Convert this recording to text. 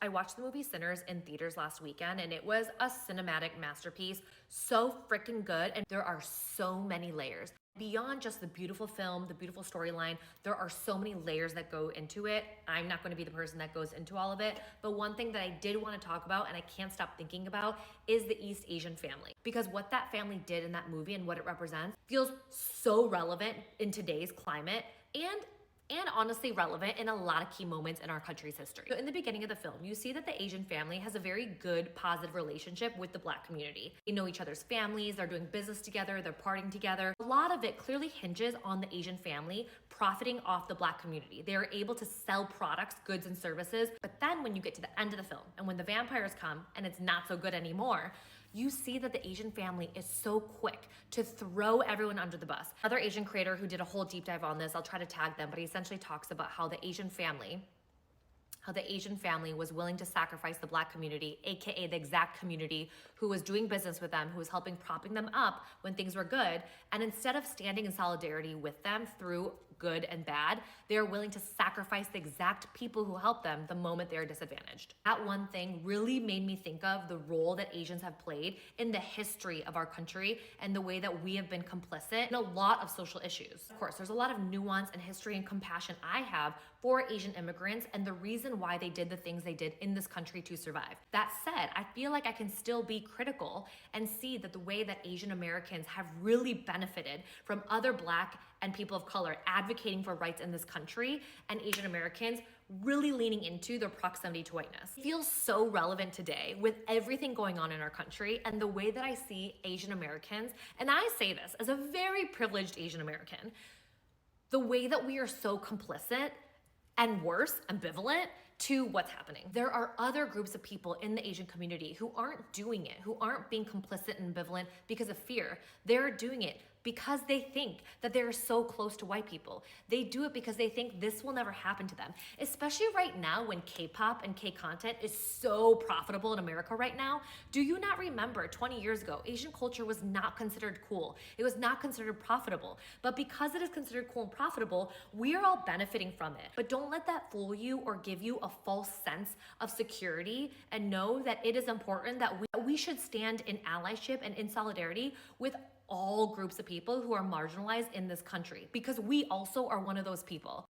watched the movie Sinners in theaters last weekend, and it was a cinematic masterpiece. So freaking good, and there are so many layers. Beyond just the beautiful film, the beautiful storyline, there are so many layers that go into it. I'm not going to be the person that goes into all of it, but one thing that I did want to talk about and I can't stop thinking about is the East Asian family. Because what that family did in that movie and what it represents feels so relevant in today's climate and honestly relevant in a lot of key moments in our country's history. So in the beginning of the film, you see that the Asian family has a very good, positive relationship with the Black community. They know each other's families, they're doing business together, they're partying together. A lot of it clearly hinges on the Asian family profiting off the Black community. They are able to sell products, goods, and services. But then when you get to the end of the film, and when the vampires come, and it's not so good anymore, you see that the Asian family is so quick to throw everyone under the bus. Another Asian creator who did a whole deep dive on this, I'll try to tag them, but he essentially talks about how the Asian family was willing to sacrifice the Black community, aka the exact community who was doing business with them, who was propping them up when things were good. And instead of standing in solidarity with them through good and bad, they are willing to sacrifice the exact people who helped them the moment they are disadvantaged. That one thing really made me think of the role that Asians have played in the history of our country and the way that we have been complicit in a lot of social issues. Of course, there's a lot of nuance and history and compassion I have for Asian immigrants and the reason why they did the things they did in this country to survive. That said, I feel like I can still be critical and see that the way that Asian Americans have really benefited from other Black and people of color advocating for rights in this country, and Asian Americans really leaning into their proximity to whiteness. It feels so relevant today with everything going on in our country and the way that I see Asian Americans, and I say this as a very privileged Asian American, the way that we are so complicit and worse, ambivalent to what's happening. There are other groups of people in the Asian community who aren't doing it, who aren't being complicit and ambivalent because of fear. They're doing it because they think that they're so close to white people. They do it because they think this will never happen to them. Especially right now when K-pop and K-content is so profitable in America right now. Do you not remember 20 years ago, Asian culture was not considered cool. It was not considered profitable. But because it is considered cool and profitable, we're all benefiting from it. But don't let that fool you or give you a false sense of security, and know that it is important that we should stand in allyship and in solidarity with all groups of people who are marginalized in this country, because we also are one of those people.